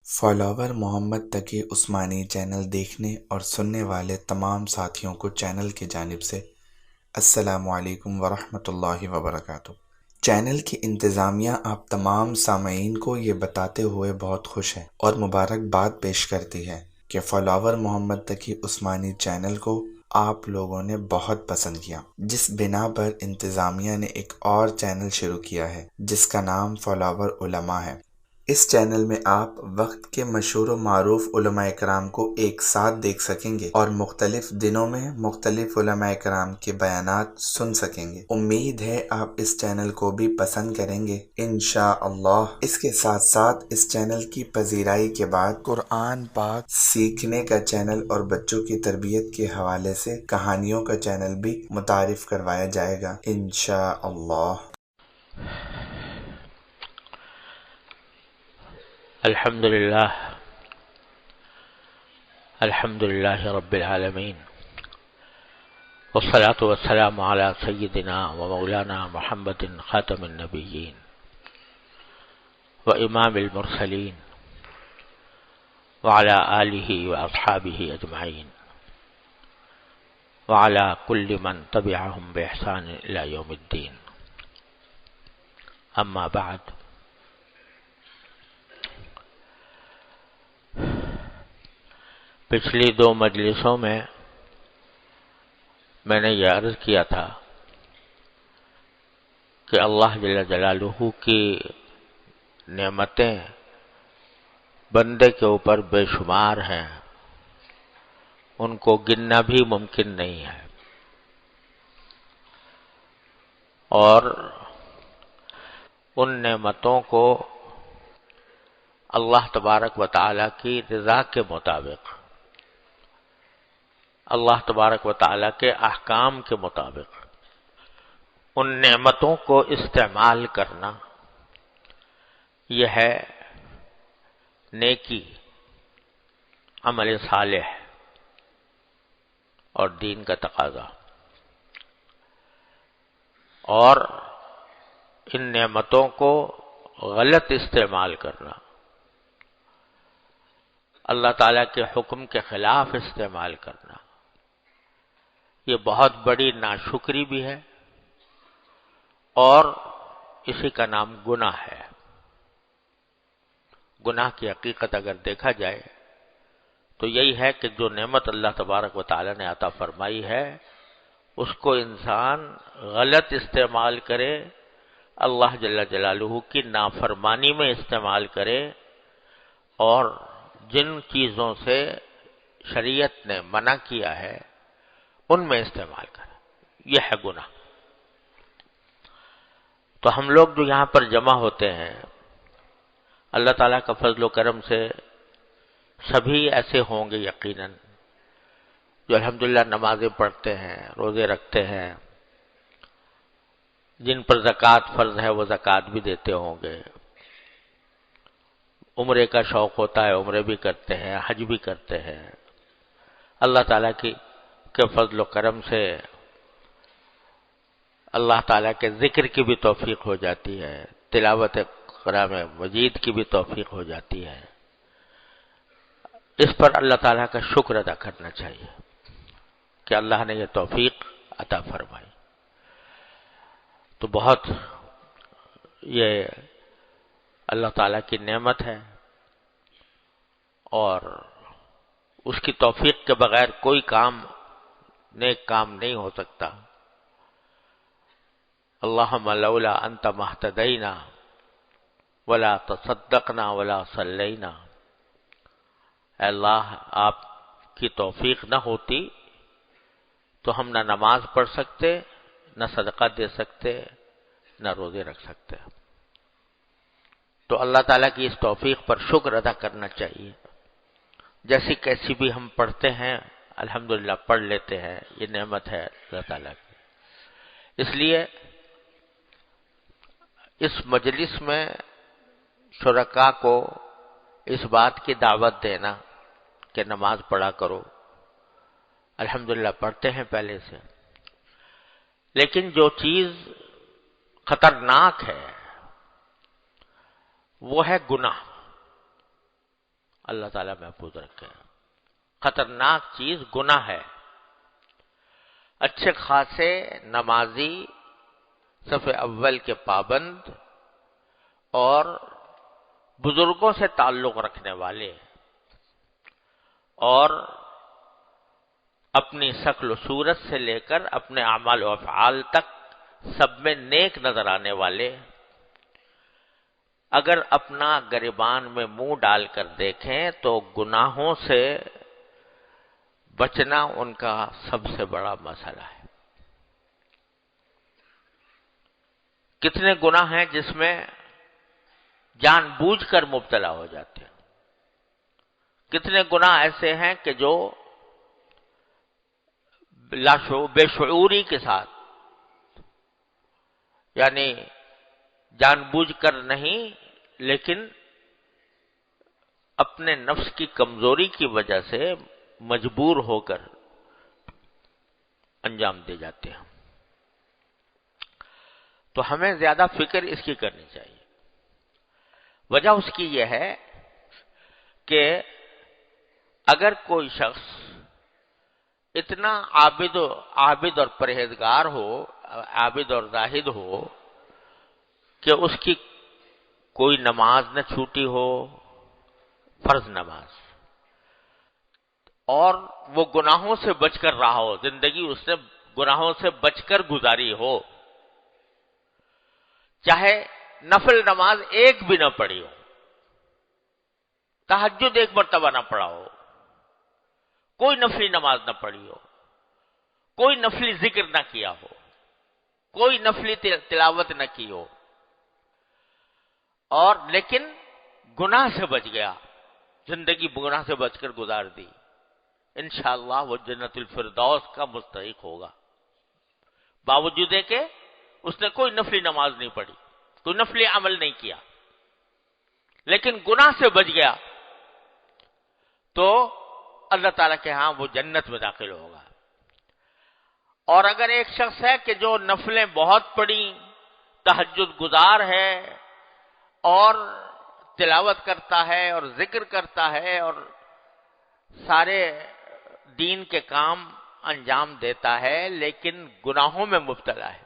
Follower محمد Taqi Usmani channel دیکھنے اور سننے والے تمام ساتھیوں کو چینل کی جانب سے السلام علیکم ورحمۃ اللہ وبرکاتہ۔ چینل کی انتظامیہ آپ تمام سامعین کو یہ بتاتے ہوئے بہت خوش ہے اور مبارکباد پیش کرتی ہے کہ فالوور محمد تقی عثمانی چینل کو آپ لوگوں نے بہت پسند کیا، جس بنا پر انتظامیہ نے ایک اور چینل شروع کیا ہے جس کا نام فالوور علماء ہے۔ اس چینل میں آپ وقت کے مشہور و معروف علماء کرام کو ایک ساتھ دیکھ سکیں گے اور مختلف دنوں میں مختلف علماء کرام کے بیانات سن سکیں گے۔ امید ہے آپ اس چینل کو بھی پسند کریں گے انشاءاللہ۔ اس کے ساتھ ساتھ اس چینل کی پذیرائی کے بعد قرآن پاک سیکھنے کا چینل اور بچوں کی تربیت کے حوالے سے کہانیوں کا چینل بھی متعارف کروایا جائے گا انشاءاللہ۔ الحمد لله رب العالمين، والصلاة والسلام على سيدنا ومولانا محمد خاتم النبيين وإمام المرسلين وعلى آله وأصحابه أجمعين وعلى كل من تبعهم بإحسان إلى يوم الدين، أما بعد۔ پچھلی دو مجلسوں میں نے یہ عرض کیا تھا کہ اللہ جل جلالہ کی نعمتیں بندے کے اوپر بے شمار ہیں، ان کو گننا بھی ممکن نہیں ہے، اور ان نعمتوں کو اللہ تبارک و تعالیٰ کی رضا کے مطابق، اللہ تبارک و تعالیٰ کے احکام کے مطابق ان نعمتوں کو استعمال کرنا، یہ ہے نیکی، عمل صالح اور دین کا تقاضا۔ اور ان نعمتوں کو غلط استعمال کرنا، اللہ تعالیٰ کے حکم کے خلاف استعمال کرنا، یہ بہت بڑی ناشکری بھی ہے اور اسی کا نام گناہ ہے۔ گناہ کی حقیقت اگر دیکھا جائے تو یہی ہے کہ جو نعمت اللہ تبارک و تعالی نے عطا فرمائی ہے اس کو انسان غلط استعمال کرے، اللہ جل جلالہ کی نافرمانی میں استعمال کرے، اور جن چیزوں سے شریعت نے منع کیا ہے ان میں استعمال کرے، یہ ہے گناہ۔ تو ہم لوگ جو یہاں پر جمع ہوتے ہیں، اللہ تعالیٰ کا فضل و کرم سے سبھی ایسے ہوں گے یقیناً جو الحمدللہ نمازیں پڑھتے ہیں، روزے رکھتے ہیں، جن پر زکوٰۃ فرض ہے وہ زکوٰۃ بھی دیتے ہوں گے، عمرے کا شوق ہوتا ہے عمرے بھی کرتے ہیں، حج بھی کرتے ہیں۔ اللہ تعالیٰ کے فضل و کرم سے اللہ تعالیٰ کے ذکر کی بھی توفیق ہو جاتی ہے، تلاوت قرآن مجید کی بھی توفیق ہو جاتی ہے۔ اس پر اللہ تعالیٰ کا شکر ادا کرنا چاہیے کہ اللہ نے یہ توفیق عطا فرمائی، تو بہت یہ اللہ تعالیٰ کی نعمت ہے، اور اس کی توفیق کے بغیر کوئی کام نیک کام نہیں ہو سکتا۔ اللہم لولا انت مہتدینا ولا تصدقنا ولا صلینا، اے اللہ آپ کی توفیق نہ ہوتی تو ہم نہ نماز پڑھ سکتے، نہ صدقہ دے سکتے، نہ روزے رکھ سکتے۔ تو اللہ تعالیٰ کی اس توفیق پر شکر ادا کرنا چاہیے۔ جیسی کیسی بھی ہم پڑھتے ہیں الحمدللہ پڑھ لیتے ہیں، یہ نعمت ہے اللہ تعالیٰ کی۔ اس لیے اس مجلس میں شرکاء کو اس بات کی دعوت دینا کہ نماز پڑھا کرو، الحمدللہ پڑھتے ہیں پہلے سے، لیکن جو چیز خطرناک ہے وہ ہے گناہ۔ اللہ تعالیٰ محفوظ رکھے۔ خطرناک چیز گناہ ہے۔ اچھے خاصے نمازی، صف اول کے پابند اور بزرگوں سے تعلق رکھنے والے اور اپنی شکل و صورت سے لے کر اپنے اعمال و افعال تک سب میں نیک نظر آنے والے، اگر اپنا گریبان میں منہ ڈال کر دیکھیں تو گناہوں سے بچنا ان کا سب سے بڑا مسئلہ ہے۔ کتنے گناہ ہیں جس میں جان بوجھ کر مبتلا ہو جاتے ہیں، کتنے گناہ ایسے ہیں کہ جو بے شعوری کے ساتھ، یعنی جان بوجھ کر نہیں لیکن اپنے نفس کی کمزوری کی وجہ سے مجبور ہو کر انجام دے جاتے ہیں۔ تو ہمیں زیادہ فکر اس کی کرنی چاہیے۔ وجہ اس کی یہ ہے کہ اگر کوئی شخص اتنا عابد اور پرہیزگار ہو، عابد اور زاہد ہو کہ اس کی کوئی نماز نہ چھوٹی ہو، فرض نماز، اور وہ گناہوں سے بچ کر رہا ہو، زندگی اس نے گناہوں سے بچ کر گزاری ہو، چاہے نفل نماز ایک بھی نہ پڑھی ہو، تہجد ایک مرتبہ نہ پڑھا ہو، کوئی نفلی نماز نہ پڑھی ہو، کوئی نفلی ذکر نہ کیا ہو، کوئی نفلی تلاوت نہ کی ہو، اور لیکن گناہ سے بچ گیا، زندگی گناہ سے بچ کر گزار دی، انشاءاللہ وہ جنت الفردوس کا مستحق ہوگا، باوجود ہے کہ اس نے کوئی نفلی نماز نہیں پڑھی، کوئی نفلی عمل نہیں کیا، لیکن گناہ سے بچ گیا تو اللہ تعالیٰ کے ہاں وہ جنت میں داخل ہوگا۔ اور اگر ایک شخص ہے کہ جو نفلیں بہت پڑھی، تہجد گزار ہے اور تلاوت کرتا ہے اور ذکر کرتا ہے اور سارے دین کے کام انجام دیتا ہے لیکن گناہوں میں مبتلا ہے،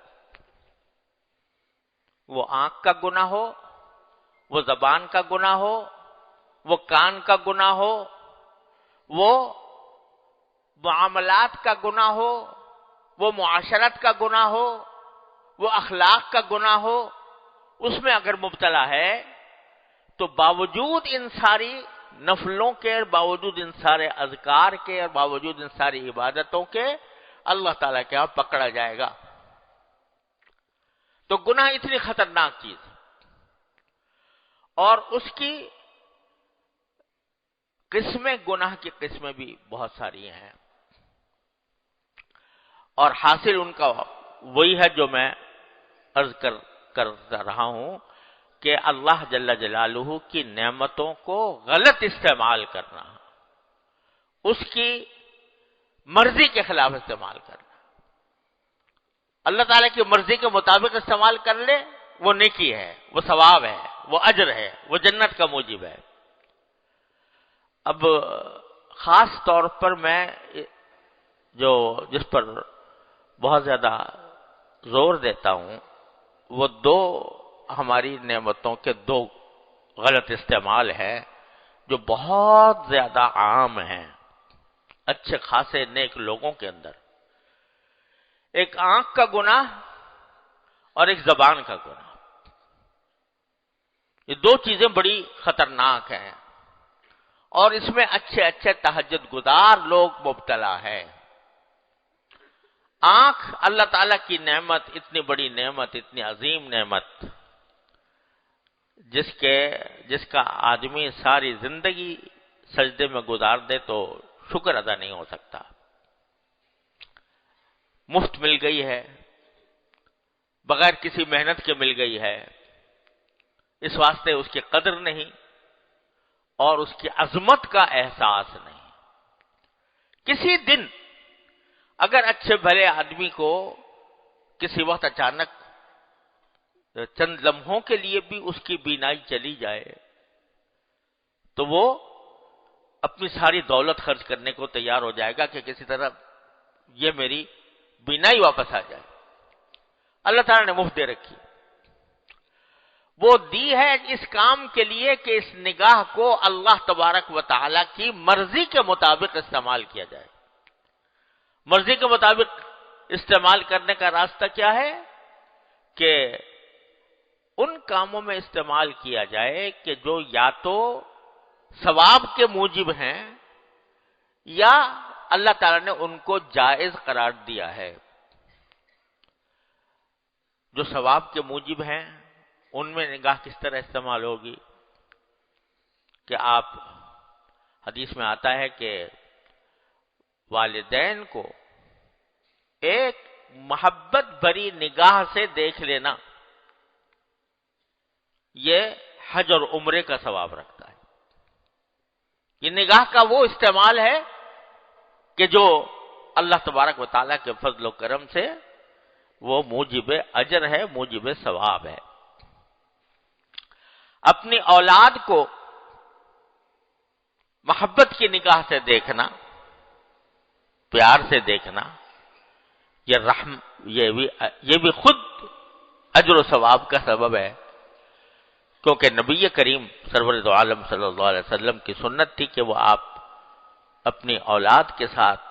وہ آنکھ کا گناہ ہو، وہ زبان کا گناہ ہو، وہ کان کا گناہ ہو، وہ معاملات کا گناہ ہو، وہ معاشرت کا گناہ ہو، وہ اخلاق کا گناہ ہو، اس میں اگر مبتلا ہے تو باوجود ان ساری نفلوں کے، باوجود ان سارے اذکار کے اور باوجود ان ساری عبادتوں کے اللہ تعالیٰ کے ہاں پکڑا جائے گا۔ تو گناہ اتنی خطرناک چیز ہے اور اس کی قسمیں، گناہ کی قسمیں بھی بہت ساری ہیں اور حاصل ان کا وہی ہے جو میں عرض کر رہا ہوں کہ اللہ جل جلالہ کی نعمتوں کو غلط استعمال کرنا، اس کی مرضی کے خلاف استعمال کرنا۔ اللہ تعالیٰ کی مرضی کے مطابق استعمال کر لے وہ نیکی ہے، وہ ثواب ہے، وہ اجر ہے، وہ جنت کا موجب ہے۔ اب خاص طور پر میں جس پر بہت زیادہ زور دیتا ہوں وہ دو ہماری نعمتوں کے دو غلط استعمال ہے جو بہت زیادہ عام ہیں اچھے خاصے نیک لوگوں کے اندر۔ ایک آنکھ کا گناہ اور ایک زبان کا گناہ، یہ دو چیزیں بڑی خطرناک ہیں اور اس میں اچھے اچھے تہجد گزار لوگ مبتلا ہیں۔ آنکھ اللہ تعالیٰ کی نعمت، اتنی بڑی نعمت، اتنی عظیم نعمت، جس کا آدمی ساری زندگی سجدے میں گزار دے تو شکر ادا نہیں ہو سکتا۔ مفت مل گئی ہے، بغیر کسی محنت کے مل گئی ہے، اس واسطے اس کی قدر نہیں اور اس کی عظمت کا احساس نہیں۔ کسی دن اگر اچھے بھلے آدمی کو کسی وقت اچانک چند لمحوں کے لیے بھی اس کی بینائی چلی جائے تو وہ اپنی ساری دولت خرچ کرنے کو تیار ہو جائے گا کہ کسی طرح یہ میری بینائی واپس آ جائے. اللہ تعالیٰ نے مفت دے رکھی. وہ دی ہے اس کام کے لیے کہ اس نگاہ کو اللہ تبارک و تعالیٰ کی مرضی کے مطابق استعمال کیا جائے. مرضی کے مطابق استعمال کرنے کا راستہ کیا ہے؟ کہ ان کاموں میں استعمال کیا جائے کہ جو یا تو ثواب کے موجب ہیں یا اللہ تعالیٰ نے ان کو جائز قرار دیا ہے. جو ثواب کے موجب ہیں ان میں نگاہ کس طرح استعمال ہوگی کہ آپ، حدیث میں آتا ہے کہ والدین کو ایک محبت بھری نگاہ سے دیکھ لینا یہ حج اور عمرے کا ثواب رکھتا ہے. یہ نگاہ کا وہ استعمال ہے کہ جو اللہ تبارک و تعالیٰ کے فضل و کرم سے وہ موجب اجر ہے، موجب ثواب ہے. اپنی اولاد کو محبت کی نگاہ سے دیکھنا، پیار سے دیکھنا، یہ بھی خود اجر و ثواب کا سبب ہے. کیونکہ نبی کریم سرور دو عالم صلی اللہ علیہ وسلم کی سنت تھی کہ وہ آپ اپنی اولاد کے ساتھ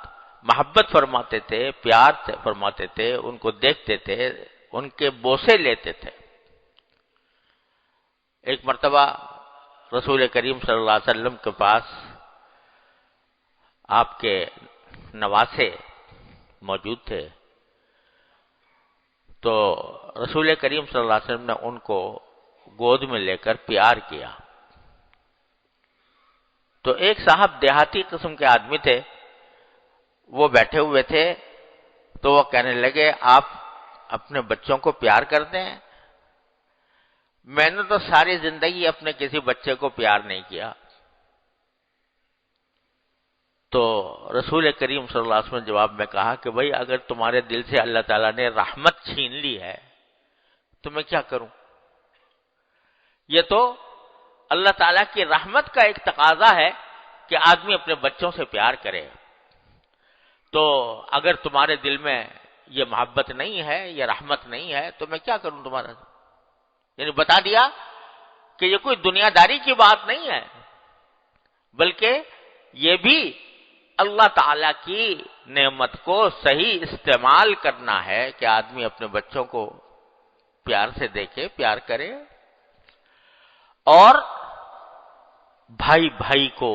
محبت فرماتے تھے، پیار فرماتے تھے، ان کو دیکھتے تھے، ان کے بوسے لیتے تھے. ایک مرتبہ رسول کریم صلی اللہ علیہ وسلم کے پاس آپ کے نواسے موجود تھے، تو رسول کریم صلی اللہ علیہ وسلم نے ان کو گود میں لے کر پیار کیا. تو ایک صاحب دیہاتی قسم کے آدمی تھے، وہ بیٹھے ہوئے تھے، تو وہ کہنے لگے آپ اپنے بچوں کو پیار کرتے ہیں؟ میں نے تو ساری زندگی اپنے کسی بچے کو پیار نہیں کیا. تو رسول کریم صلی اللہ علیہ وسلم نے جواب میں کہا کہ بھائی اگر تمہارے دل سے اللہ تعالیٰ نے رحمت چھین لی ہے تو میں کیا کروں؟ یہ تو اللہ تعالیٰ کی رحمت کا ایک تقاضا ہے کہ آدمی اپنے بچوں سے پیار کرے. تو اگر تمہارے دل میں یہ محبت نہیں ہے، یہ رحمت نہیں ہے، تو میں کیا کروں تمہارا؟ یعنی بتا دیا کہ یہ کوئی دنیا داری کی بات نہیں ہے، بلکہ یہ بھی اللہ تعالیٰ کی نعمت کو صحیح استعمال کرنا ہے کہ آدمی اپنے بچوں کو پیار سے دیکھے، پیار کرے، اور بھائی بھائی کو،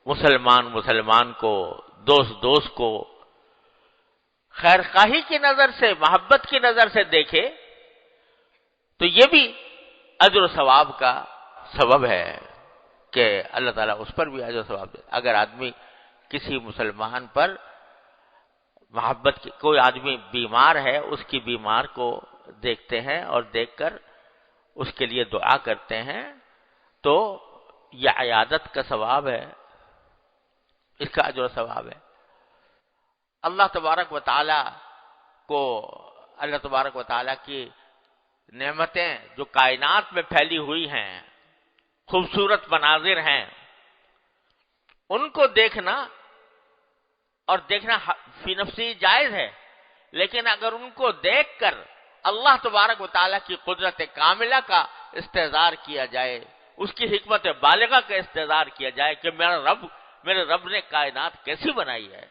مسلمان کو، دوست کو خیر خواہی کی نظر سے، محبت کی نظر سے دیکھے، تو یہ بھی اجر و ثواب کا سبب ہے کہ اللہ تعالیٰ اس پر بھی اجر و ثواب دے. اگر آدمی کسی مسلمان پر محبت کی، کوئی آدمی بیمار ہے، اس کی بیمار کو دیکھتے ہیں اور دیکھ کر اس کے لیے دعا کرتے ہیں، تو یہ عیادت کا ثواب ہے، اس کا اجر و ثواب ہے. اللہ تبارک و تعالیٰ کو، اللہ تبارک و تعالیٰ کی نعمتیں جو کائنات میں پھیلی ہوئی ہیں، خوبصورت مناظر ہیں، ان کو دیکھنا اور دیکھنا فی نفسی جائز ہے، لیکن اگر ان کو دیکھ کر اللہ تبارک و تعالیٰ کی قدرت کاملہ کا استحضار کیا جائے، اس کی حکمت بالغہ کا استحضار کیا جائے کہ میرے رب نے کائنات کیسی بنائی ہے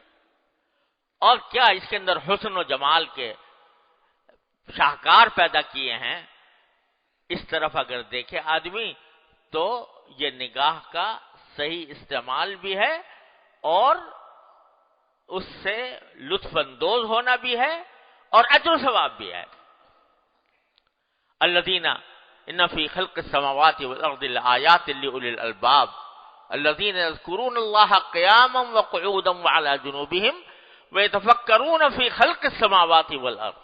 اور کیا اس کے اندر حسن و جمال کے شاہکار پیدا کیے ہیں، اس طرف اگر دیکھے آدمی تو یہ نگاہ کا صحیح استعمال بھی ہے اور اس سے لطف اندوز ہونا بھی ہے اور اجر و ثواب بھی ہے. الذین ان فی خلق السماوات والارض لآیات لأولی الالباب الذین یذکرون اللہ قیاما وقعودا وعلی جنوبہم ویتفکرون فی خلق السماوات والارض.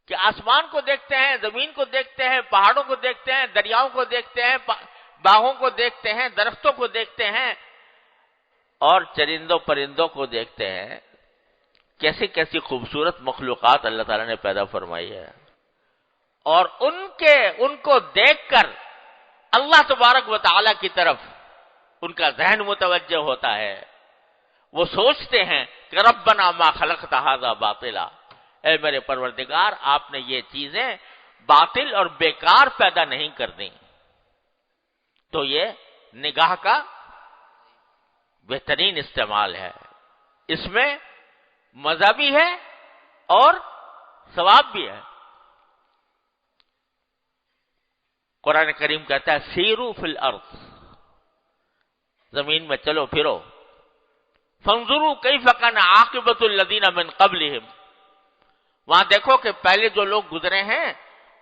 کہ آسمان کو دیکھتے ہیں، زمین کو دیکھتے ہیں، پہاڑوں کو دیکھتے ہیں، دریاؤں کو دیکھتے ہیں، باغوں کو دیکھتے ہیں، درختوں کو دیکھتے ہیں اور چرندوں پرندوں کو دیکھتے ہیں. کیسی کیسی خوبصورت مخلوقات اللہ تعالیٰ نے پیدا فرمائی ہے، اور ان کو دیکھ کر اللہ تبارک و تعالیٰ کی طرف ان کا ذہن متوجہ ہوتا ہے، وہ سوچتے ہیں کہ ربنا ما خلقت ھذا باطلا، اے میرے پروردگار آپ نے یہ چیزیں باطل اور بیکار پیدا نہیں کر دیں۔ تو یہ نگاہ کا بہترین استعمال ہے، اس میں مزہ بھی ہے اور ثواب بھی ہے۔ قرآن کریم کہتا ہے سیرو فی الارض، زمین میں چلو پھرو، فانظروا کیف کان عاقبۃ الذین من قبلہم، وہاں دیکھو کہ پہلے جو لوگ گزرے ہیں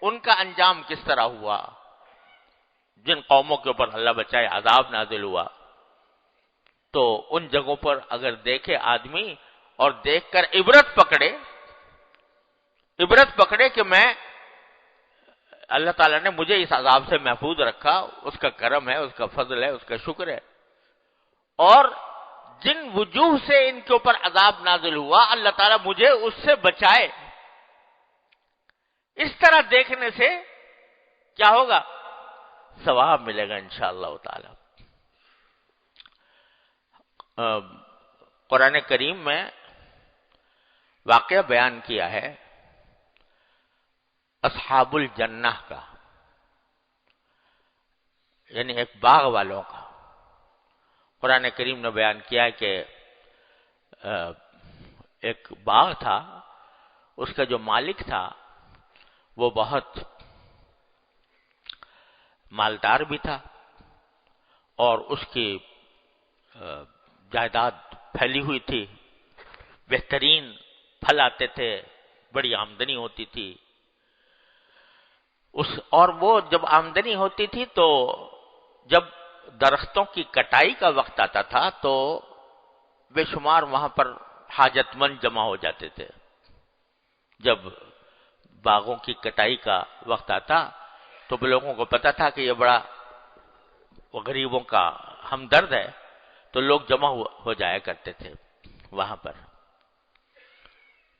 ان کا انجام کس طرح ہوا، جن قوموں کے اوپر اللہ بچائے عذاب نازل ہوا۔ تو ان جگہوں پر اگر دیکھے آدمی اور دیکھ کر عبرت پکڑے کہ میں اللہ تعالیٰ نے مجھے اس عذاب سے محفوظ رکھا، اس کا کرم ہے، اس کا فضل ہے، اس کا شکر ہے، اور جن وجوہ سے ان کے اوپر عذاب نازل ہوا اللہ تعالیٰ مجھے اس سے بچائے، اس طرح دیکھنے سے کیا ہوگا؟ ثواب ملے گا انشاءاللہ تعالی۔ قرآن کریم میں واقعہ بیان کیا ہے اصحاب الجنہ کا، یعنی ایک باغ والوں کا۔ قرآن کریم نے بیان کیا ہے کہ ایک باغ تھا، اس کا جو مالک تھا وہ بہت مالدار بھی تھا، اور اس کی جائیداد پھیلی ہوئی تھی، بہترین پھل آتے تھے، بڑی آمدنی ہوتی تھی اور وہ جب آمدنی ہوتی تھی تو جب درختوں کی کٹائی کا وقت آتا تھا تو بے شمار وہاں پر حاجت مند جمع ہو جاتے تھے۔ جب باغوں کی کٹائی کا وقت آتا تو لوگوں کو پتا تھا کہ یہ بڑا غریبوں کا ہمدرد ہے، تو لوگ جمع ہو جایا کرتے تھے وہاں پر۔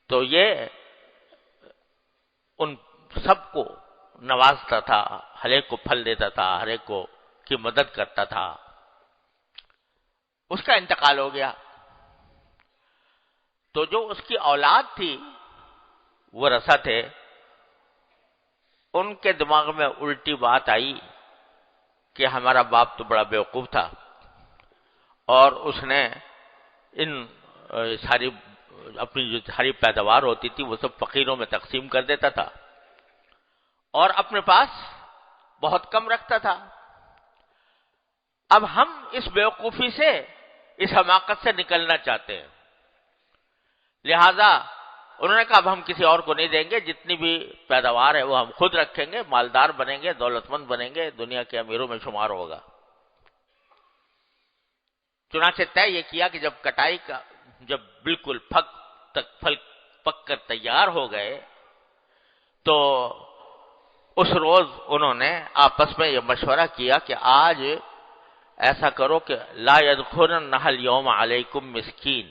تو یہ ان سب کو نوازتا تھا، ہر ایک کو پھل دیتا تھا، ہر ایک کو کی مدد کرتا تھا۔ اس کا انتقال ہو گیا تو جو اس کی اولاد تھی، وہ رسا تھے، ان کے دماغ میں الٹی بات آئی کہ ہمارا باپ تو بڑا بیوقوف تھا، اور اس نے ان ساری اپنی جو ساری پیداوار ہوتی تھی وہ سب فقیروں میں تقسیم کر دیتا تھا اور اپنے پاس بہت کم رکھتا تھا۔ اب ہم اس بیوقوفی سے، اس حماقت سے نکلنا چاہتے ہیں، لہذا انہوں نے کہا اب ہم کسی اور کو نہیں دیں گے، جتنی بھی پیداوار ہے وہ ہم خود رکھیں گے، مالدار بنیں گے، دولت مند بنیں گے، دنیا کے امیروں میں شمار ہوگا۔ چنانچہ طے یہ کیا کہ جب کٹائی کا جب بالکل پھل پک کر تیار ہو گئے تو اس روز انہوں نے آپس میں یہ مشورہ کیا کہ آج ایسا کرو کہ لا يدخلن اليوم علیکم مسکین،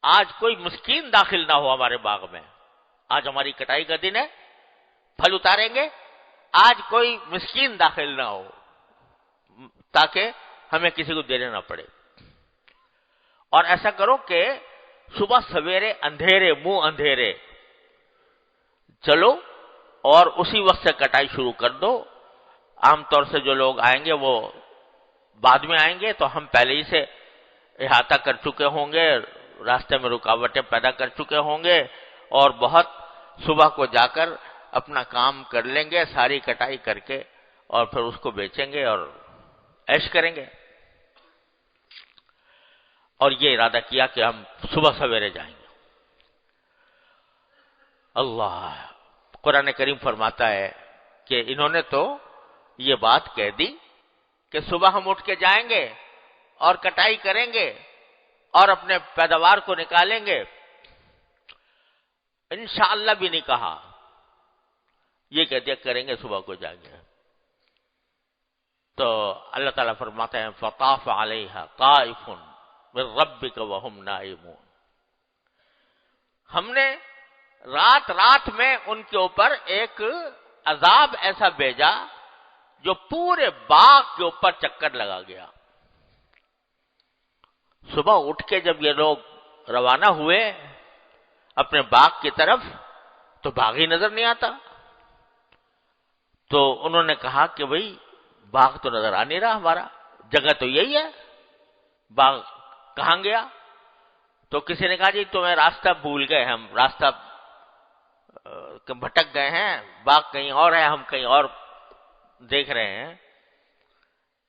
آج کوئی مسکین داخل نہ ہو ہمارے باغ میں، آج ہماری کٹائی کا دن ہے، پھل اتاریں گے، آج کوئی مسکین داخل نہ ہو تاکہ ہمیں کسی کو دینے نہ پڑے، اور ایسا کرو کہ صبح سویرے اندھیرے منہ اندھیرے چلو اور اسی وقت سے کٹائی شروع کر دو۔ عام طور سے جو لوگ آئیں گے وہ بعد میں آئیں گے، تو ہم پہلے ہی سے احاطہ کر چکے ہوں گے، راستے میں رکاوٹیں پیدا کر چکے ہوں گے، اور بہت صبح کو جا کر اپنا کام کر لیں گے ساری کٹائی کر کے، اور پھر اس کو بیچیں گے اور عیش کریں گے۔ اور یہ ارادہ کیا کہ ہم صبح سویرے جائیں گے۔ اللہ قرآن کریم فرماتا ہے کہ انہوں نے تو یہ بات کہہ دی کہ صبح ہم اٹھ کے جائیں گے اور کٹائی کریں گے اور اپنے پیداوار کو نکالیں گے، انشاءاللہ بھی نہیں کہا، یہ کہہ دیا کریں گے صبح کو جائیں گے۔ تو اللہ تعالیٰ فرماتے ہیں فطاف علیہا طائف من ربک وہم نائمون، ہم نے رات رات میں ان کے اوپر ایک عذاب ایسا بھیجا جو پورے باغ کے اوپر چکر لگا گیا۔ صبح اٹھ کے جب یہ لوگ روانہ ہوئے اپنے باغ کی طرف تو باغ ہی نظر نہیں آتا. تو انہوں نے کہا کہ بھئی باغ تو نظر آ نہیں رہا، ہمارا جگہ تو یہی ہے، باغ کہاں گیا؟ تو کسی نے کہا جی تمہیں راستہ بھول گئے، ہم راستہ بھٹک گئے ہیں، باغ کہیں اور ہے، ہم کہیں اور دیکھ رہے ہیں.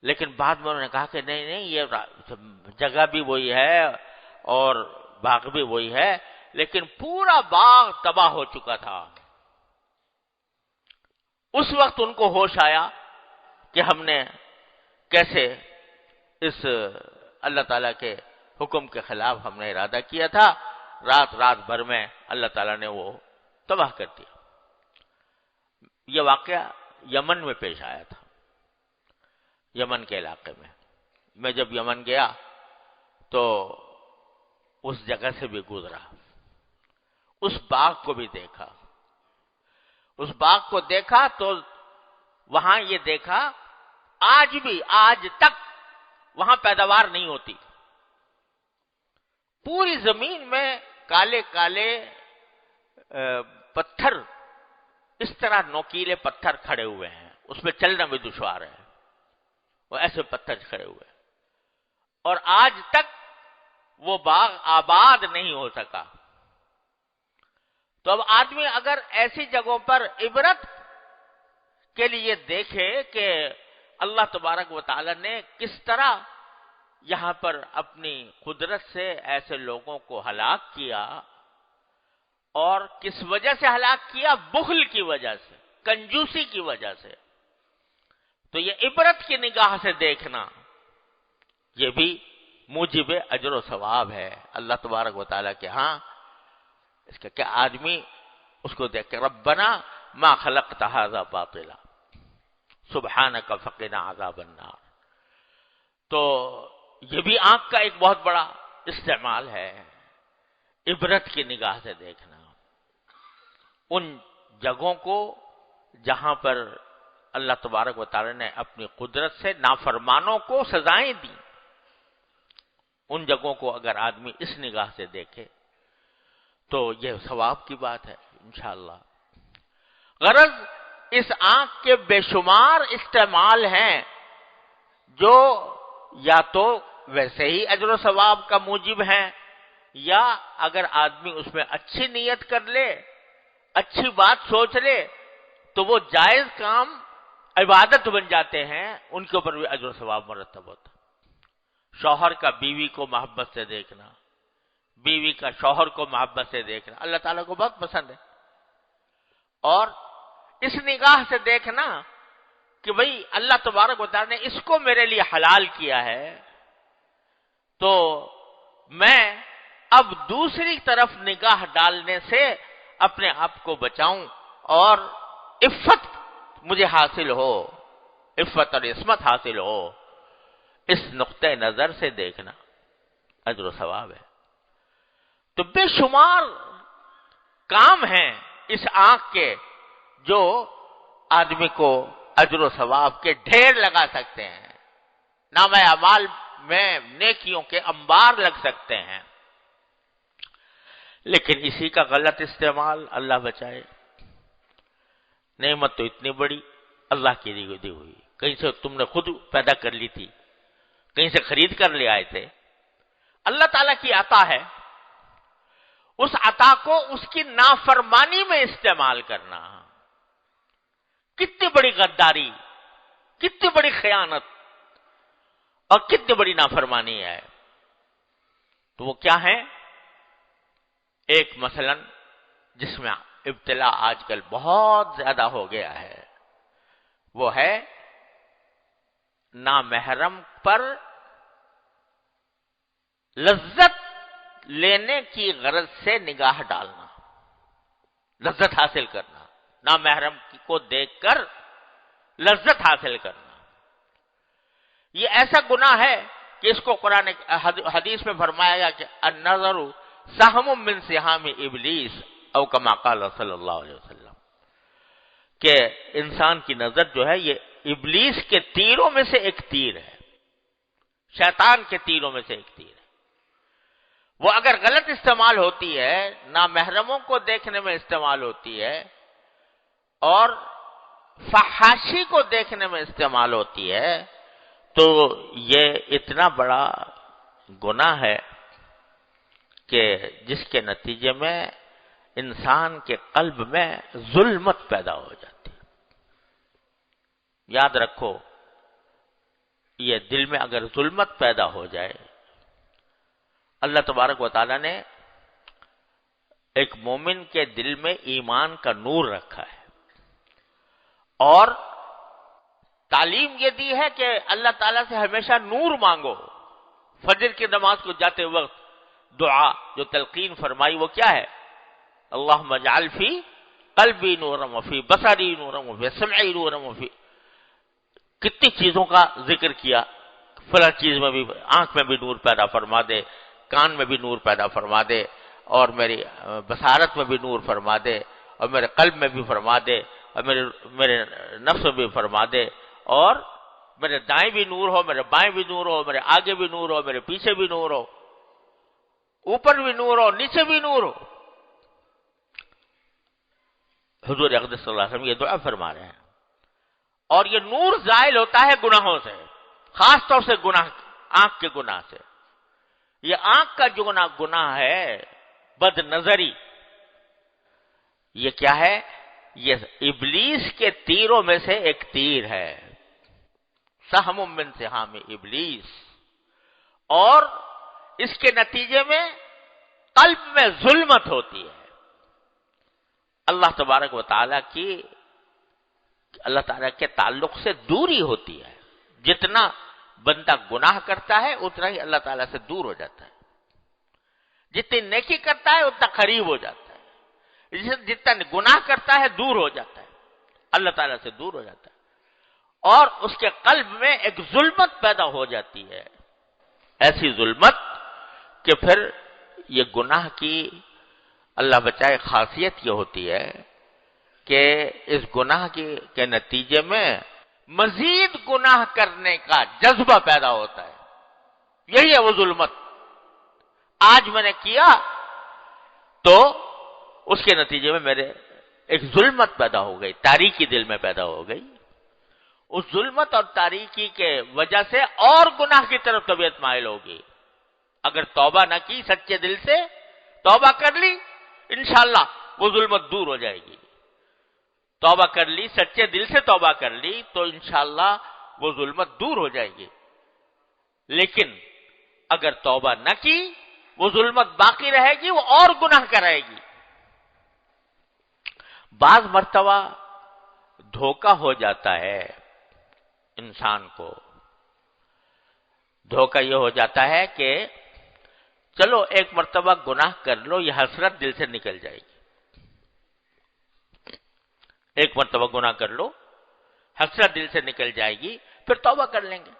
لیکن بعد میں انہوں نے کہا کہ نہیں نہیں، یہ جگہ بھی وہی ہے اور باغ بھی وہی ہے، لیکن پورا باغ تباہ ہو چکا تھا. اس وقت ان کو ہوش آیا کہ ہم نے کیسے اس اللہ تعالیٰ کے حکم کے خلاف ہم نے ارادہ کیا تھا. رات بھر میں اللہ تعالیٰ نے وہ تباہ کر دیا. یہ واقعہ یمن میں پیش آیا تھا، یمن کے علاقے میں. میں جب یمن گیا تو اس جگہ سے بھی گزرا، اس باغ کو بھی دیکھا. اس باغ کو دیکھا تو وہاں یہ دیکھا آج تک وہاں پیداوار نہیں ہوتی. پوری زمین میں کالے کالے پتھر، اس طرح نوکیلے پتھر کھڑے ہوئے ہیں، اس پہ چلنا بھی دشوار ہے، وہ ایسے پتھر کھڑے ہوئے، اور آج تک وہ باغ آباد نہیں ہو سکا. تو اب آدمی اگر ایسی جگہوں پر عبرت کے لیے دیکھے کہ اللہ تبارک و تعالی نے کس طرح یہاں پر اپنی قدرت سے ایسے لوگوں کو ہلاک کیا، اور کس وجہ سے ہلاک کیا؟ بخل کی وجہ سے، کنجوسی کی وجہ سے. تو یہ عبرت کی نگاہ سے دیکھنا یہ بھی موجب اجر و ثواب ہے اللہ تبارک و تعالیٰ کے ہاں. اس کا کہ آدمی اس کو دیکھ کے ربنا ما خلقت ھذا باطلا سبحانک فقنا عذاب النار. تو یہ بھی آنکھ کا ایک بہت بڑا استعمال ہے، عبرت کی نگاہ سے دیکھنا ان جگہوں کو جہاں پر اللہ تبارک و تعالی نے اپنی قدرت سے نافرمانوں کو سزائیں دی. ان جگہوں کو اگر آدمی اس نگاہ سے دیکھے تو یہ ثواب کی بات ہے انشاءاللہ. غرض اس آنکھ کے بے شمار استعمال ہیں جو یا تو ویسے ہی اجر و ثواب کا موجب ہیں، یا اگر آدمی اس میں اچھی نیت کر لے، اچھی بات سوچ لے، تو وہ جائز کام عبادت بن جاتے ہیں، ان کے اوپر بھی اجر و ثواب مرتب ہوتا. شوہر کا بیوی کو محبت سے دیکھنا، بیوی کا شوہر کو محبت سے دیکھنا اللہ تعالیٰ کو بہت پسند ہے. اور اس نگاہ سے دیکھنا کہ بھئی اللہ تبارک و تعالیٰ نے اس کو میرے لیے حلال کیا ہے، تو میں اب دوسری طرف نگاہ ڈالنے سے اپنے آپ کو بچاؤں اور عفت مجھے حاصل ہو، عفت اور عصمت حاصل ہو. اس نقطۂ نظر سے دیکھنا اجر و ثواب ہے. تو بے شمار کام ہیں اس آنکھ کے جو آدمی کو اجر و ثواب کے ڈھیر لگا سکتے ہیں، نامہ اعمال میں نیکیوں کے انبار لگ سکتے ہیں. لیکن اسی کا غلط استعمال اللہ بچائے. نعمت تو اتنی بڑی اللہ کی دی ہوئی، کہیں سے تم نے خود پیدا کر لی تھی، کہیں سے خرید کر لے آئے تھے. اللہ تعالیٰ کی عطا ہے، اس عطا کو اس کی نافرمانی میں استعمال کرنا کتنی بڑی غداری، کتنی بڑی خیانت اور کتنی بڑی نافرمانی ہے. تو وہ کیا ہے؟ ایک مثلا جس میں ابتلا آج کل بہت زیادہ ہو گیا ہے، وہ ہے نامحرم پر لذت لینے کی غرض سے نگاہ ڈالنا، لذت حاصل کرنا، نامحرم کو دیکھ کر لذت حاصل کرنا. یہ ایسا گناہ ہے کہ اس کو قرآن حدیث میں فرمایا گیا کہ النظر سہم من سہام ابلیس او کما قال صلی اللہ علیہ وسلم، کہ انسان کی نظر جو ہے یہ ابلیس کے تیروں میں سے ایک تیر ہے، شیطان کے تیروں میں سے ایک تیر ہے. وہ اگر غلط استعمال ہوتی ہے، نامحرموں کو دیکھنے میں استعمال ہوتی ہے اور فحاشی کو دیکھنے میں استعمال ہوتی ہے، تو یہ اتنا بڑا گناہ ہے کہ جس کے نتیجے میں انسان کے قلب میں ظلمت پیدا ہو جاتی ہے۔ یاد رکھو، یہ دل میں اگر ظلمت پیدا ہو جائے، اللہ تبارک و تعالیٰ نے ایک مومن کے دل میں ایمان کا نور رکھا ہے، اور تعلیم یہ دی ہے کہ اللہ تعالیٰ سے ہمیشہ نور مانگو۔ فجر کی نماز کو جاتے وقت دعا جو تلقین فرمائی وہ کیا ہے؟ اللہم اجعل فی قلبی نورا وفی بصری نورا وفی سمعی نورا وفی، کتنی چیزوں کا ذکر کیا، فلاں چیز میں بھی، آنکھ میں بھی نور پیدا فرما دے، کان میں بھی نور پیدا فرما دے، اور میری بصارت میں بھی نور فرما دے، اور میرے قلب میں بھی فرما دے، اور میرے نفس میں بھی فرما دے، اور میرے دائیں بھی نور ہو، میرے بائیں بھی نور ہو، میرے آگے بھی نور ہو، میرے پیچھے بھی نور ہو، اوپر بھی نور ہو، نیچے بھی نور ہو۔ حضور اقدس صلی اللہ علیہ وسلم یہ دعا فرما رہے ہیں، اور یہ نور زائل ہوتا ہے گناہوں سے، خاص طور سے گناہ، آنکھ کے گناہ سے۔ یہ آنکھ کا جو گناہ ہے، بد نظری، یہ کیا ہے؟ یہ ابلیس کے تیروں میں سے ایک تیر ہے، سہم من سہام ابلیس، اور اس کے نتیجے میں قلب میں ظلمت ہوتی ہے، اللہ تبارک و تعالیٰ کی، اللہ تعالیٰ کے تعلق سے دوری ہوتی ہے۔ جتنا بندہ گناہ کرتا ہے اتنا ہی اللہ تعالیٰ سے دور ہو جاتا ہے، جتنی نیکی کرتا ہے اتنا قریب ہو جاتا ہے، جتنا گناہ کرتا ہے دور ہو جاتا ہے، اللہ تعالیٰ سے دور ہو جاتا ہے، اور اس کے قلب میں ایک ظلمت پیدا ہو جاتی ہے، ایسی ظلمت کہ پھر یہ گناہ کی، اللہ بچائے، خاصیت یہ ہوتی ہے کہ اس گناہ کے نتیجے میں مزید گناہ کرنے کا جذبہ پیدا ہوتا ہے۔ یہی ہے وہ ظلمت۔ آج میں نے کیا تو اس کے نتیجے میں میرے ایک ظلمت پیدا ہو گئی، تاریکی دل میں پیدا ہو گئی۔ اس ظلمت اور تاریکی کے وجہ سے اور گناہ کی طرف طبیعت مائل ہوگی۔ اگر توبہ نہ کی، سچے دل سے توبہ کر لی، انشاءاللہ وہ ظلمت دور ہو جائے گی۔ توبہ کر لی، سچے دل سے توبہ کر لی تو انشاءاللہ وہ ظلمت دور ہو جائے گی۔ لیکن اگر توبہ نہ کی، وہ ظلمت باقی رہے گی، وہ اور گناہ کرائے گی۔ بعض مرتبہ دھوکہ ہو جاتا ہے انسان کو، دھوکہ یہ ہو جاتا ہے کہ چلو ایک مرتبہ گناہ کر لو، یہ حسرت دل سے نکل جائے گی۔ ایک مرتبہ گناہ کر لو، حسرت دل سے نکل جائے گی، پھر توبہ کر لیں گے۔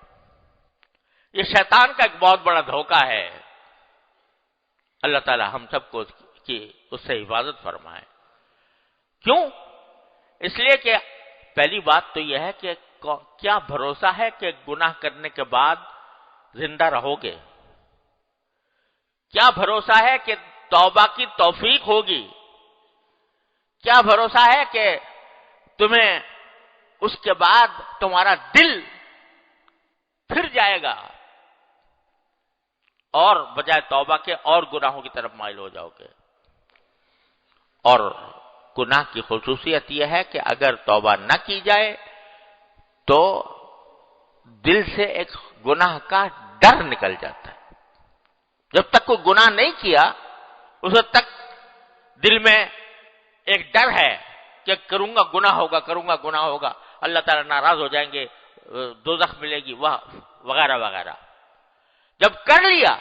یہ شیطان کا ایک بہت بڑا دھوکہ ہے۔ اللہ تعالی ہم سب کو اس سے حفاظت فرمائے۔ کیوں؟ اس لیے کہ پہلی بات تو یہ ہے کہ کیا بھروسہ ہے کہ گناہ کرنے کے بعد زندہ رہو گے؟ کیا بھروسہ ہے کہ توبہ کی توفیق ہوگی؟ کیا بھروسہ ہے کہ تمہیں اس کے بعد تمہارا دل پھر جائے گا اور بجائے توبہ کے اور گناہوں کی طرف مائل ہو جاؤ گے؟ اور گناہ کی خصوصیت یہ ہے کہ اگر توبہ نہ کی جائے تو دل سے ایک گناہ کا ڈر نکل جاتا ہے۔ جب تک کوئی گناہ نہیں کیا اس وقت تک دل میں ایک ڈر ہے کہ کروں گا گناہ ہوگا، کروں گا گناہ ہوگا، اللہ تعالیٰ ناراض ہو جائیں گے، دوزخ ملے گی، وغیرہ وغیرہ۔ جب کر لیا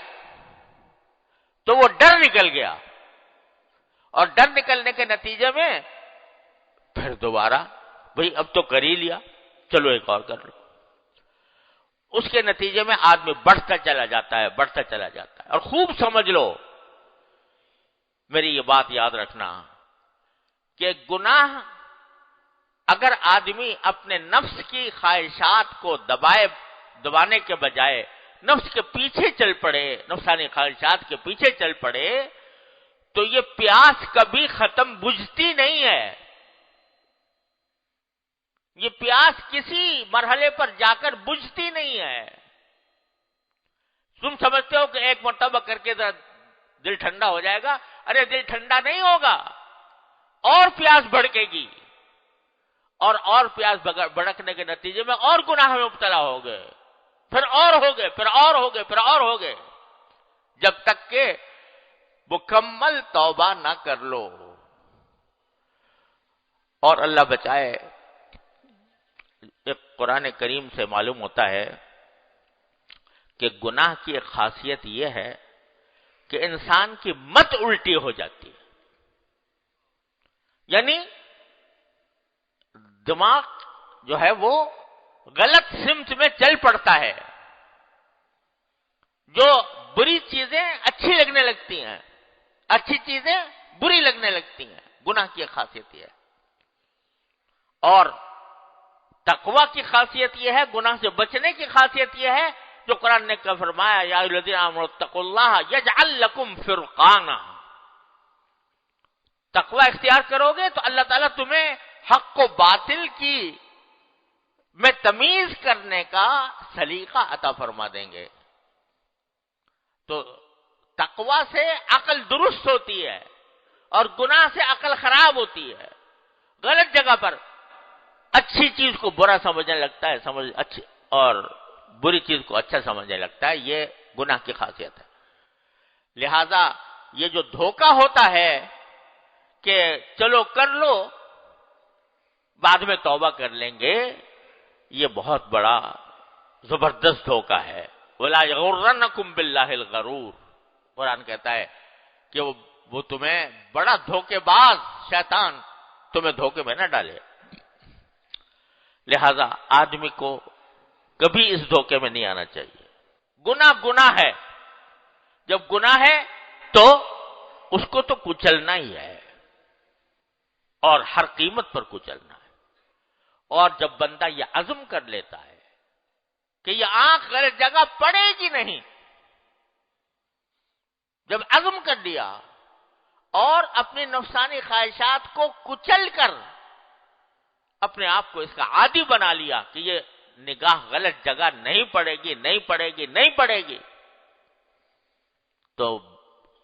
تو وہ ڈر نکل گیا، اور ڈر نکلنے کے نتیجے میں پھر دوبارہ بھئی اب تو کر ہی لیا، چلو ایک اور کر لو۔ اس کے نتیجے میں آدمی بڑھتا چلا جاتا ہے، بڑھتا چلا جاتا ہے۔ اور خوب سمجھ لو، میری یہ بات یاد رکھنا کہ گناہ اگر آدمی اپنے نفس کی خواہشات کو دبانے کے بجائے نفس کے پیچھے چل پڑے، نفسانی خواہشات کے پیچھے چل پڑے، تو یہ پیاس کبھی ختم بجھتی نہیں ہے۔ یہ پیاس کسی مرحلے پر جا کر بجھتی نہیں ہے۔ تم سمجھتے ہو کہ ایک مرتبہ کر کے دل ٹھنڈا ہو جائے گا، ارے دل ٹھنڈا نہیں ہوگا، اور پیاس بھڑکے گی، اور پیاس بھڑکنے کے نتیجے میں اور گناہ میں مبتلا ہو گئے، پھر اور ہو گئے، پھر اور ہو گئے، پھر اور ہو گئے، جب تک کہ مکمل توبہ نہ کر لو۔ اور اللہ بچائے، ایک قرآن کریم سے معلوم ہوتا ہے کہ گناہ کی ایک خاصیت یہ ہے کہ انسان کی مت الٹی ہو جاتی ہے، یعنی دماغ جو ہے وہ غلط سمت میں چل پڑتا ہے، جو بری چیزیں اچھی لگنے لگتی ہیں، اچھی چیزیں بری لگنے لگتی ہیں۔ گناہ کی ایک خاصیت یہ ہے، اور تقوی کی خاصیت یہ ہے، گناہ سے بچنے کی خاصیت یہ ہے جو قرآن نے فرمایا یا ایھا الذین آمنوا اتقوا اللہ یجعل لکم فرقانا۔ تقوی اختیار کرو گے تو اللہ تعالیٰ تمہیں حق و باطل کی میں تمیز کرنے کا سلیقہ عطا فرما دیں گے۔ تو تقوی سے عقل درست ہوتی ہے اور گناہ سے عقل خراب ہوتی ہے۔ غلط جگہ پر اچھی چیز کو برا سمجھنے لگتا ہے، اچھی اور بری چیز کو اچھا سمجھنے لگتا ہے، یہ گناہ کی خاصیت ہے۔ لہذا یہ جو دھوکہ ہوتا ہے کہ چلو کر لو بعد میں توبہ کر لیں گے، یہ بہت بڑا زبردست دھوکہ ہے۔ وَلَا يَغُرَّنَّكُمْ بِاللَّهِ الْغَرُورُ، قرآن کہتا ہے کہ وہ تمہیں بڑا دھوکے باز شیطان تمہیں دھوکے میں نہ ڈالے۔ لہذا آدمی کو کبھی اس دھوکے میں نہیں آنا چاہیے۔ گناہ ہے، جب گناہ ہے تو اس کو تو کچلنا ہی ہے، اور ہر قیمت پر کچلنا ہے۔ اور جب بندہ یہ عزم کر لیتا ہے کہ یہ آنکھ غلط جگہ پڑے گی نہیں، جب عزم کر لیا اور اپنی نفسانی خواہشات کو کچل کر اپنے آپ کو اس کا عادی بنا لیا کہ یہ نگاہ غلط جگہ نہیں پڑے گی، نہیں پڑے گی، نہیں پڑے گی، تو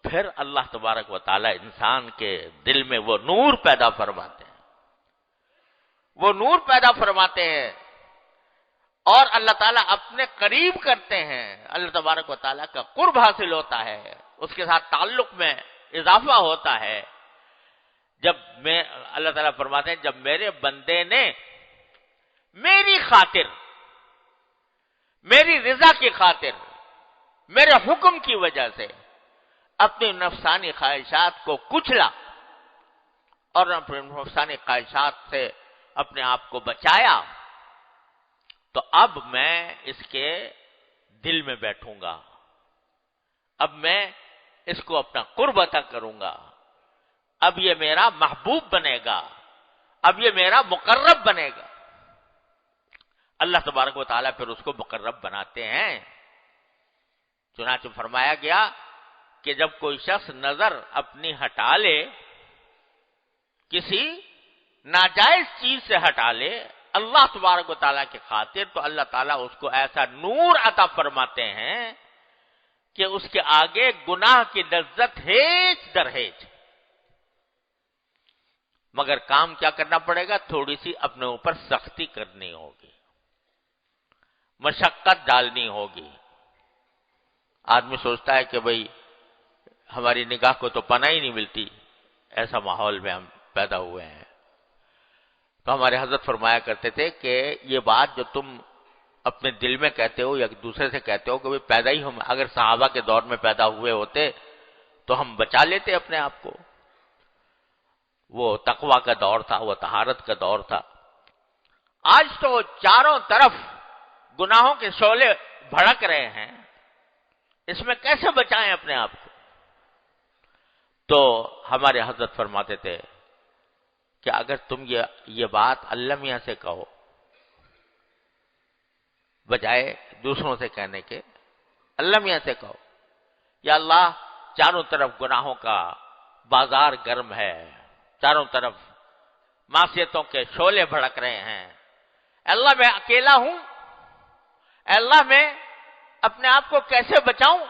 پھر اللہ تبارک و تعالی انسان کے دل میں وہ نور پیدا فرماتے ہیں، وہ نور پیدا فرماتے ہیں، اور اللہ تعالیٰ اپنے قریب کرتے ہیں۔ اللہ تبارک و تعالیٰ کا قرب حاصل ہوتا ہے، اس کے ساتھ تعلق میں اضافہ ہوتا ہے۔ جب اللہ تعالیٰ فرماتے ہیں جب میرے بندے نے میری خاطر، میری رضا کی خاطر، میرے حکم کی وجہ سے اپنی نفسانی خواہشات کو کچلا اور اپنی نفسانی خواہشات سے اپنے آپ کو بچایا، تو اب میں اس کے دل میں بیٹھوں گا، اب میں اس کو اپنا قرب عطا کروں گا، اب یہ میرا محبوب بنے گا، اب یہ میرا مقرب بنے گا۔ اللہ تبارک و تعالیٰ پھر اس کو مقرب بناتے ہیں۔ چنانچہ فرمایا گیا کہ جب کوئی شخص نظر اپنی ہٹا لے، کسی ناجائز چیز سے ہٹا لے اللہ تبارک و تعالیٰ کی خاطر، تو اللہ تعالیٰ اس کو ایسا نور عطا فرماتے ہیں کہ اس کے آگے گناہ کی لذت ہیچ در ہیچ۔ مگر کام کیا کرنا پڑے گا؟ تھوڑی سی اپنے اوپر سختی کرنی ہوگی، مشقت ڈالنی ہوگی۔ آدمی سوچتا ہے کہ بھئی ہماری نگاہ کو تو پناہ ہی نہیں ملتی، ایسا ماحول میں ہم پیدا ہوئے ہیں۔ تو ہمارے حضرت فرمایا کرتے تھے کہ یہ بات جو تم اپنے دل میں کہتے ہو یا دوسرے سے کہتے ہو کہ پیدا ہی ہم اگر صحابہ کے دور میں پیدا ہوئے ہوتے تو ہم بچا لیتے اپنے آپ کو۔ وہ تقوی کا دور تھا، وہ طہارت کا دور تھا۔ آج تو چاروں طرف گناہوں کے شعلے بھڑک رہے ہیں، اس میں کیسے بچائیں اپنے آپ کو؟ تو ہمارے حضرت فرماتے تھے کہ اگر تم یہ بات اللہ میاں سے کہو بجائے دوسروں سے کہنے کے، اللہ میاں سے کہو یا اللہ چاروں طرف گناہوں کا بازار گرم ہے، چاروں طرف معصیتوں کے شعلے بھڑک رہے ہیں، اے اللہ میں اکیلا ہوں، اے اللہ میں اپنے آپ کو کیسے بچاؤں؟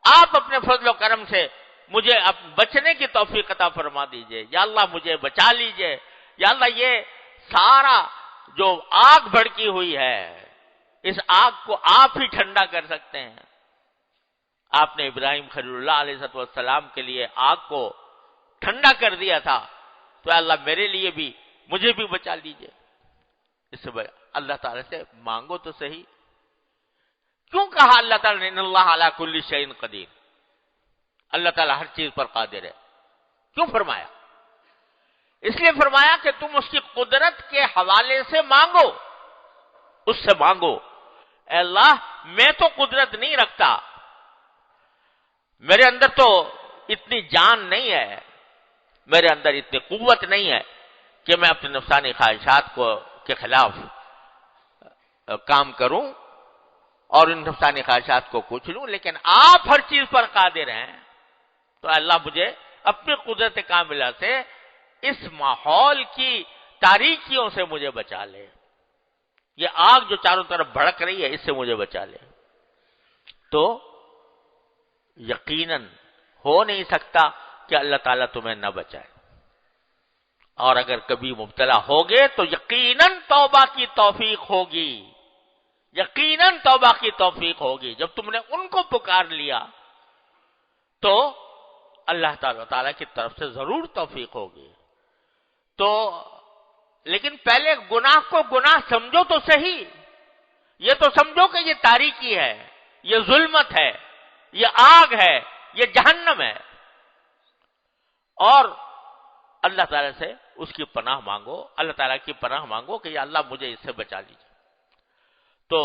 آپ اپنے فضل و کرم سے مجھے بچنے کی توفیق عطا فرما دیجئے، یا اللہ مجھے بچا لیجئے، یا اللہ یہ سارا جو آگ بھڑکی ہوئی ہے اس آگ کو آپ ہی ٹھنڈا کر سکتے ہیں۔ آپ نے ابراہیم خلیل اللہ علیہ السلام کے لیے آگ کو ٹھنڈا کر دیا تھا، تو اللہ میرے لیے بھی مجھے بھی بچا لیجئے۔ اس سے اللہ تعالیٰ سے مانگو تو صحیح۔ کیوں کہا اللہ تعالیٰ نے ان اللہ علی کل شیء قدیر؟ اللہ تعالیٰ ہر چیز پر قادر ہے، کیوں فرمایا؟ اس لیے فرمایا کہ تم اس کی قدرت کے حوالے سے مانگو، اس سے مانگو، اے اللہ میں تو قدرت نہیں رکھتا، میرے اندر تو اتنی جان نہیں ہے، میرے اندر اتنی قوت نہیں ہے کہ میں اپنے نفسانی خواہشات کے خلاف کام کروں اور ان نفسانی خواہشات کو کچھ لوں، لیکن آپ ہر چیز پر قادر ہیں، تو اللہ مجھے اپنی قدرت کاملہ سے اس ماحول کی تاریکیوں سے مجھے بچا لے، یہ آگ جو چاروں طرف بھڑک رہی ہے اس سے مجھے بچا لے۔ تو یقیناً ہو نہیں سکتا کہ اللہ تعالیٰ تمہیں نہ بچائے، اور اگر کبھی مبتلا ہوگے تو یقیناً توبہ کی توفیق ہوگی، یقیناً توبہ کی توفیق ہوگی۔ جب تم نے ان کو پکار لیا تو اللہ تعالیٰ کی طرف سے ضرور توفیق ہوگی۔ تو لیکن پہلے گناہ کو گناہ سمجھو تو صحیح، یہ تو سمجھو کہ یہ تاریکی ہے، یہ ظلمت ہے، یہ آگ ہے، یہ جہنم ہے، اور اللہ تعالیٰ سے اس کی پناہ مانگو، اللہ تعالیٰ کی پناہ مانگو کہ یا اللہ مجھے اس سے بچا لیجیے۔ تو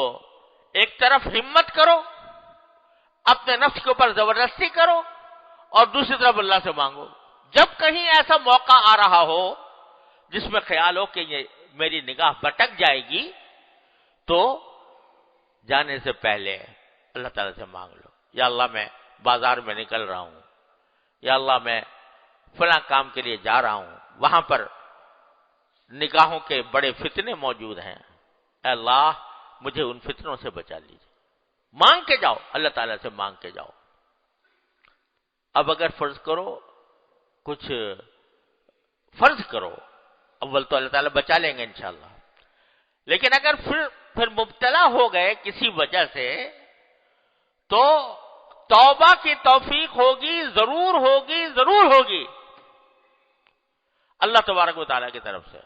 ایک طرف ہمت کرو، اپنے نفس کے اوپر زبردستی کرو، اور دوسری طرف اللہ سے مانگو۔ جب کہیں ایسا موقع آ رہا ہو جس میں خیال ہو کہ یہ میری نگاہ بھٹک جائے گی، تو جانے سے پہلے اللہ تعالیٰ سے مانگ لو، یا اللہ میں بازار میں نکل رہا ہوں، یا اللہ میں فلاں کام کے لیے جا رہا ہوں، وہاں پر نگاہوں کے بڑے فتنے موجود ہیں، اے اللہ مجھے ان فتنوں سے بچا لیجیے۔ مانگ کے جاؤ، اللہ تعالیٰ سے مانگ کے جاؤ۔ اب اگر فرض کرو کچھ فرض کرو، اول تو اللہ تعالیٰ بچا لیں گے انشاءاللہ، لیکن اگر پھر مبتلا ہو گئے کسی وجہ سے، تو توبہ کی توفیق ہوگی، ضرور ہوگی، ضرور ہوگی اللہ تبارک و تعالیٰ کی طرف سے۔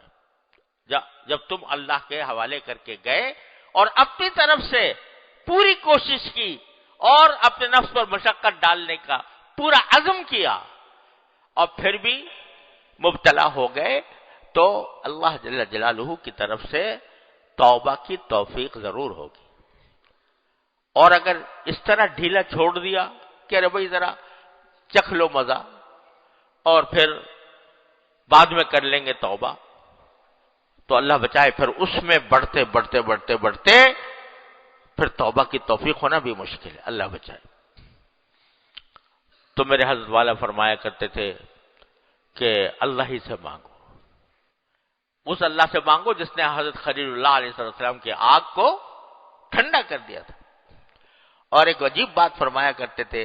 جب تم اللہ کے حوالے کر کے گئے اور اپنی طرف سے پوری کوشش کی اور اپنے نفس پر مشقت ڈالنے کا پورا عزم کیا، اور پھر بھی مبتلا ہو گئے، تو اللہ جل جلالہ کی طرف سے توبہ کی توفیق ضرور ہوگی۔ اور اگر اس طرح ڈھیلا چھوڑ دیا کہ ارے بھائی ذرا چکھ لو مزہ اور پھر بعد میں کر لیں گے توبہ، تو اللہ بچائے پھر اس میں بڑھتے بڑھتے بڑھتے بڑھتے پھر توبہ کی توفیق ہونا بھی مشکل ہے، اللہ بچائے۔ تو میرے حضرت والا فرمایا کرتے تھے کہ اللہ ہی سے مانگو، اس اللہ سے مانگو جس نے حضرت خلیل اللہ علیہ السلام کی آگ کو ٹھنڈا کر دیا تھا۔ اور ایک عجیب بات فرمایا کرتے تھے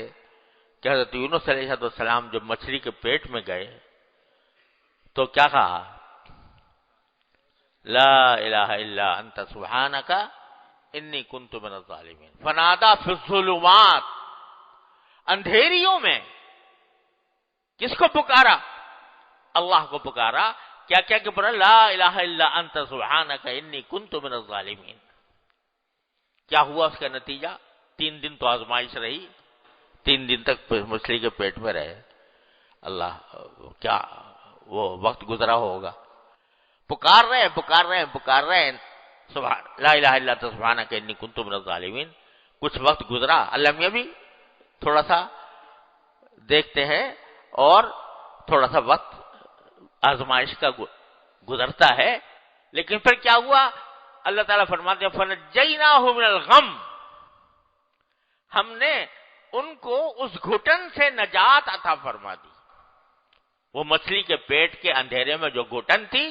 کہ حضرت یونس علیہ السلام جب مچھلی کے پیٹ میں گئے تو کیا کہا؟ لا الہ الا انت سبحانک انی کنت من الظالمین، فنادا فی الظلمات، اندھیریوں میں کس کو پکارا؟ اللہ کو پکارا۔ کیا کیا کہ پڑھا؟ لا الہ الا انت سبحانک انی کنت من الظالمین۔ کیا ہوا اس کا نتیجہ؟ 3 دن تو آزمائش رہی، 3 دن تک مچھلی کے پیٹ میں رہے۔ اللہ کیا وہ وقت گزرا ہوگا، پکار رہے ہیں سبحان لا الہ الا انت سبحانک انی کنت من الظالمین۔ کچھ وقت گزرا، اللہ میاں بھی تھوڑا سا دیکھتے ہیں اور تھوڑا سا وقت آزمائش کا گزرتا ہے، لیکن پھر کیا ہوا؟ اللہ تعالیٰ فرماتے ہیں فَنَجَّيْنَاهُ مِنَ الْغَمِّ، ہم نے ان کو اس گھٹن سے نجات عطا فرما دی. وہ مچھلی کے پیٹ کے اندھیرے میں جو گھٹن تھی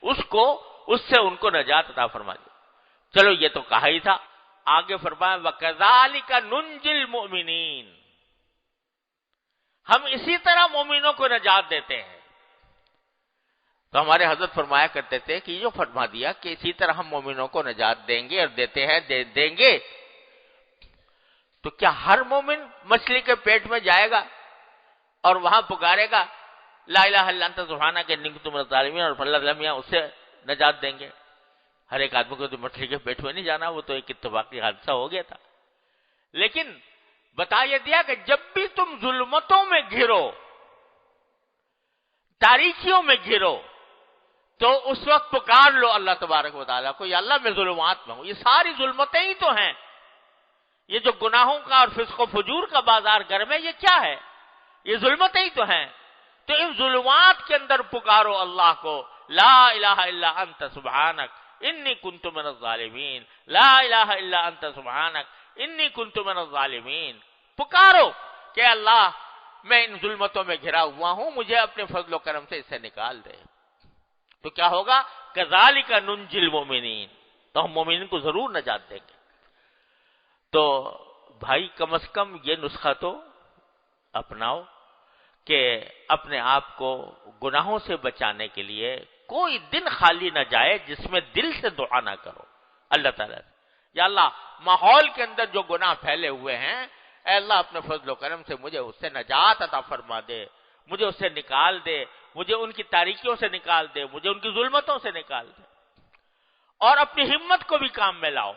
اس سے ان کو نجات عطا فرما دی. چلو یہ تو کہا ہی تھا. آگے فرمایا وَكَذَلِكَ نُنْجِي الْمُؤْمِنِينَ، ہم اسی طرح مومنوں کو نجات دیتے ہیں. تو ہمارے حضرت فرمایا کرتے تھے کہ یہ جو فرما دیا کہ اسی طرح ہم مومنوں کو نجات دیں گے اور دیتے ہیں دیں گے، تو کیا ہر مومن مچھلی کے پیٹ میں جائے گا اور وہاں پکارے گا لا الہ الا انت سبحانک انی کنت من الظالمین اور اللہ تعالیٰ اس سے نجات دیں گے؟ ہر ایک آدمی کو تو مچھلی کے پیٹ میں نہیں جانا، وہ تو ایک اتفاقی حادثہ ہو گیا تھا. لیکن بتا یہ دیا کہ جب بھی تم ظلمتوں میں گھرو، تاریکیوں میں گھرو، تو اس وقت پکار لو اللہ تبارک و تعالیٰ کو، یا اللہ میں ظلمات میں ہوں. یہ ساری ظلمتیں ہی تو ہیں. یہ جو گناہوں کا اور فسق و فجور کا بازار گرم ہے، یہ کیا ہے؟ یہ ظلمتیں ہی تو ہیں. تو ان ظلمات کے اندر پکارو اللہ کو، لا الہ الا انت سبحانک انی کنت من الظالمین، لا الہ الا انت سبحانک انی کنت من الظالمین. پکارو کہ اللہ میں ان ظلمتوں میں گھرا ہوا ہوں، مجھے اپنے فضل و کرم سے اس سے نکال دے. تو کیا ہوگا؟ کذالک ننجی المؤمنین، تو ہم مومنین کو ضرور نجات دیں گے. تو بھائی کم از کم یہ نسخہ تو اپناؤ کہ اپنے آپ کو گناہوں سے بچانے کے لیے کوئی دن خالی نہ جائے جس میں دل سے دعا نہ کرو اللہ تعالیٰ سے، یا اللہ ماحول کے اندر جو گناہ پھیلے ہوئے ہیں، اے اللہ اپنے فضل و کرم سے مجھے اس سے نجات عطا فرما دے، مجھے اس سے نکال دے، مجھے ان کی تاریکیوں سے نکال دے، مجھے ان کی ظلمتوں سے نکال دے. اور اپنی ہمت کو بھی کام میں لاؤ،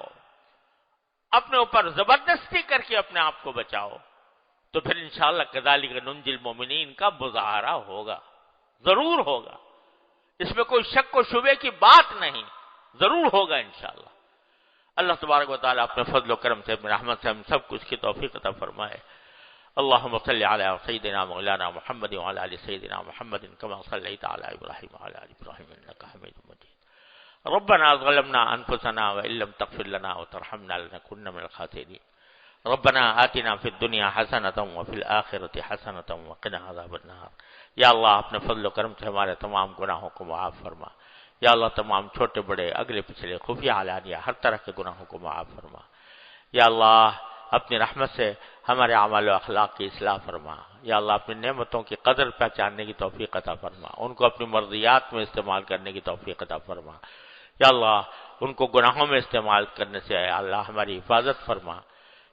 اپنے اوپر زبردستی کر کے اپنے آپ کو بچاؤ. تو پھر انشاءاللہ کذالک ننجی المؤمنین کا مظاہرہ ہوگا، ضرور ہوگا. اس میں کوئی شک و شبے کی بات نہیں، ضرور ہوگا انشاءاللہ. اللہ تبارک و تعالیٰ اپنے فضل و کرم سے، اپنے رحمت سے ہم سب کو اس کی توفیق عطا فرمائے. اللہم صلی علی سیدنا مولانا محمد وعلی آل سیدنا محمد کما صلیت علی ابراہیم وعلی آل ابراہیم انک حمید مجید. ربنا ظلمنا انفسنا وان لم تغفر لنا وترحمنا لنكن من الخاسرین. ربنا آتنا فی الدنیا حسنۃ وفی الآخرۃ حسنۃ وقنا عذاب النار. یا اللہ اپنے فضل و کرم سے ہمارے تمام گناہوں کو معاف فرما. یا اللہ تمام چھوٹے بڑے اگلے پچھلے خفیہ علانیہ ہر طرح کے گناہوں کو معاف فرما. یا اللہ اپنی رحمت سے ہمارے اعمال و اخلاق کی اصلاح فرما. یا اللہ اپنی نعمتوں کی قدر پہچاننے کی توفیق عطا فرما، ان کو اپنی مرضیات میں استعمال کرنے کی توفیق عطا فرما. یا اللہ ان کو گناہوں میں استعمال کرنے سے یا اللہ ہماری حفاظت فرما.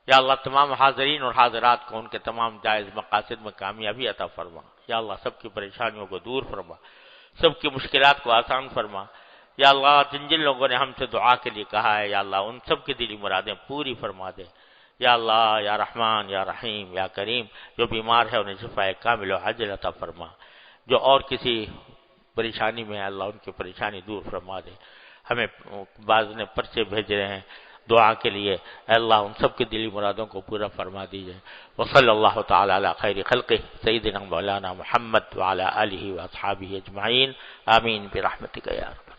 یا اللہ تمام حاضرین اور حاضرات کو ان کے تمام جائز مقاصد میں کامیابی عطا فرما. یا اللہ سب کی پریشانیوں کو دور فرما، سب کی مشکلات کو آسان فرما. یا اللہ جن جن لوگوں نے ہم سے دعا کے لیے کہا ہے، یا اللہ ان سب کی دلی مرادیں پوری فرما دے. یا اللہ یا رحمان یا رحیم یا کریم، جو بیمار ہے انہیں شفاء کامل و عاجل عطا فرما. جو اور کسی پریشانی میں ہے اللہ ان کی پریشانی دور فرما دے. ہمیں بعض نے پرچے بھیج رہے ہیں دعا کے لیے، اے اللہ ان سب کی دلی مرادوں کو پورا فرما دیجئے. وصلی اللہ تعالی علی خیر خلقہ سیدنا مولانا محمد وعلی آلہ واصحابہ اجمعین. آمین برحمتک یا رب.